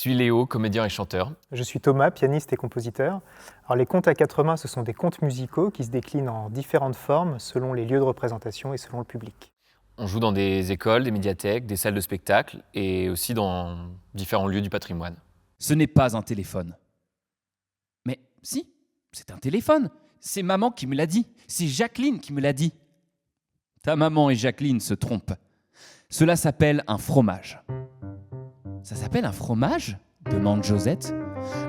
suis Léo, comédien et chanteur. Je suis Thomas, pianiste et compositeur. Alors, les contes à quatre mains, ce sont des contes musicaux qui se déclinent en différentes formes selon les lieux de représentation et selon le public. On joue dans des écoles, des médiathèques, des salles de spectacle et aussi dans différents lieux du patrimoine. Ce n'est pas un téléphone. Mais si, c'est un téléphone. C'est maman qui me l'a dit. C'est Jacqueline qui me l'a dit. Ta maman et Jacqueline se trompent. Cela s'appelle un fromage. Ça s'appelle un fromage ? Demande Josette.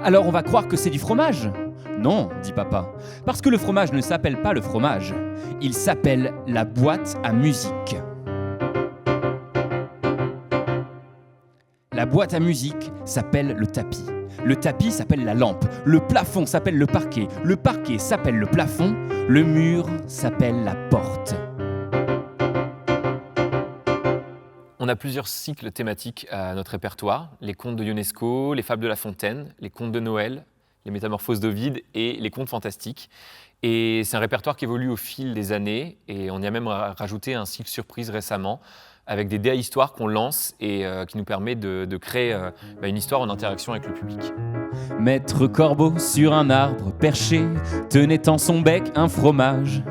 Alors on va croire que c'est du fromage ? Non, dit papa, parce que le fromage ne s'appelle pas le fromage. Il s'appelle la boîte à musique. La boîte à musique s'appelle le tapis. Le tapis s'appelle la lampe. Le plafond s'appelle le parquet. Le parquet s'appelle le plafond. Le mur s'appelle la porte. On a plusieurs cycles thématiques à notre répertoire. Les contes de Ionesco, les fables de La Fontaine, les contes de Noël, les métamorphoses d'Ovide et les contes fantastiques. Et c'est un répertoire qui évolue au fil des années et on y a même rajouté un cycle surprise récemment avec des dés à histoire qu'on lance et qui nous permet de créer une histoire en interaction avec le public. Maître Corbeau sur un arbre perché tenait en son bec un fromage.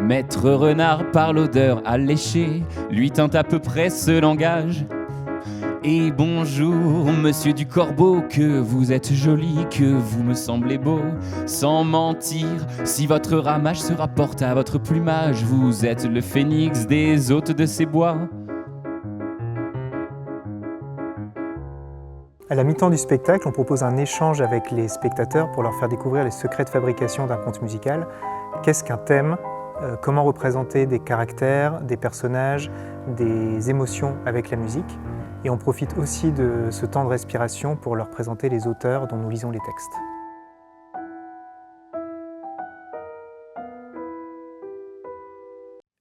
Maître Renard par l'odeur alléchée lui tint à peu près ce langage. Et bonjour, monsieur du Corbeau, que vous êtes joli, que vous me semblez beau. Sans mentir, si votre ramage se rapporte à votre plumage, vous êtes le phénix des hôtes de ces bois. À la mi-temps du spectacle, on propose un échange avec les spectateurs pour leur faire découvrir les secrets de fabrication d'un conte musical. Qu'est-ce qu'un thème ? Comment représenter des caractères, des personnages, des émotions avec la musique ? Et on profite aussi de ce temps de respiration pour leur présenter les auteurs dont nous lisons les textes.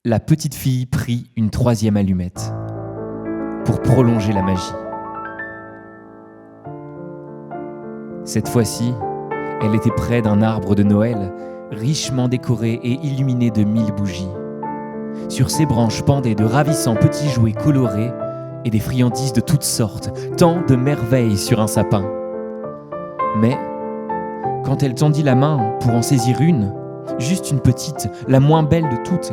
La petite fille prit une troisième allumette pour prolonger la magie. Cette fois-ci, elle était près d'un arbre de Noël, richement décoré et illuminé de 1000 bougies. Sur ses branches pendaient de ravissants petits jouets colorés et des friandises de toutes sortes, tant de merveilles sur un sapin. Mais, quand elle tendit la main pour en saisir une, juste une petite, la moins belle de toutes,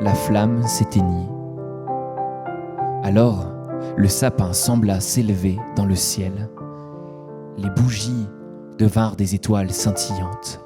la flamme s'éteignit. Alors, le sapin sembla s'élever dans le ciel. Les bougies devinrent des étoiles scintillantes.